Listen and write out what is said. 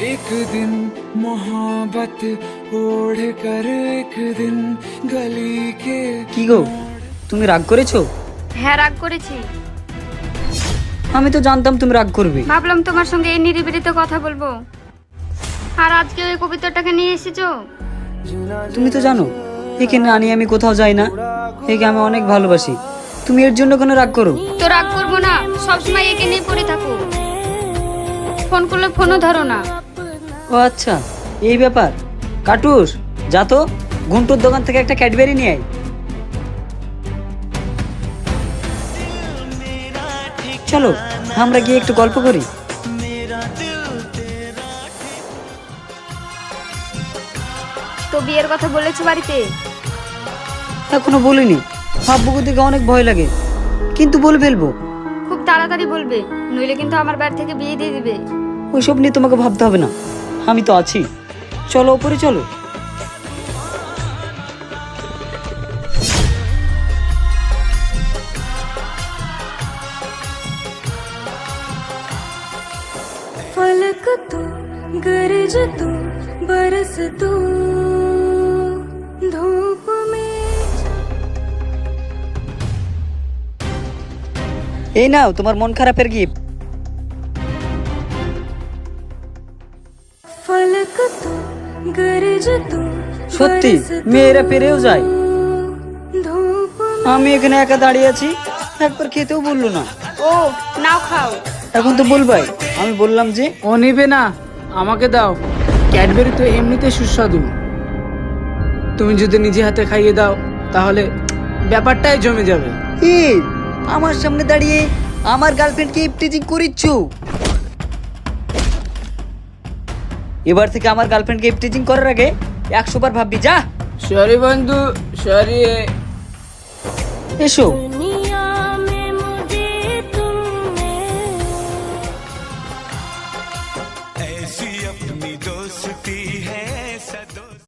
एक दिन मोहब्बत ओढ़ कर एक दिन गली के কি গো, তুমি রাগ করেছো? হ্যাঁ, রাগ করেছি। আমি তো জানতাম তুমি রাগ করবে। ভাবলাম তোমার সঙ্গে এই নিরিবিলিতে কথা বলবো, আর আজকে ওই কবিতাটাকে নিয়ে এসেছো। তুমি তো জানো একে না নিয়ে আমি কোথাও যাই না। একে আমি অনেক ভালোবাসি। তুমি এর জন্য কোনো রাগ করো? তো রাগ করবো না, সবসময় একে নিয়ে পড়ে থাকো, ফোন করলে ফোনও ধরো না। ও আচ্ছা, এই ব্যাপার। কাটুস, যা তো ঘন্টুর দোকান থেকে একটা ক্যাডবেরি নিয়ে আয়। চলো আমরা গিয়ে একটু গল্প করি। তো বিয়ের কথা বলেছো বাড়িতে? এখনো বলিনি, ভাববো দিকে অনেক ভয় লাগে, কিন্তু বলে ফেলবো। খুব তাড়াতাড়ি বলবে, নইলে কিন্তু আমার বাড়ি থেকে বিয়ে দিয়ে দিবে। ওইসব নিয়ে তোমাকে ভাবতে হবে না, আমি তো আছি। চলো ওপরে চলো। फलक तू गरज तू बरस तू धूप में এই নাও তোমার মন খারাপের গিফট। फलक तू गरज तू সত্যি মেয়েরা পেরেও যায়। धूप আমি এখানে একা দাঁড়িয়ে আছি, একবার খেতেও বললো না। ও নাও, খাও। এখন তো বলবাই, আমি বললাম যে। ও নিবে না, আমাকে দাও। ক্যাডবেরি তো এমনিতে সুস্বাদু, তুমি যদি নিজে হাতে খাইয়ে দাও তাহলে ব্যাপারটাই জমে যাবে। এই আমার সামনে দাঁড়িয়ে আমার গার্লফ্রেন্ডকে ইপটিজিং করিচ্ছ। এবার থেকে আমার গার্লফ্রেন্ডকে ইপটিজিং করার আগে 100 বার ভাববি। যা। সরি বন্ধু, সরি। এসো।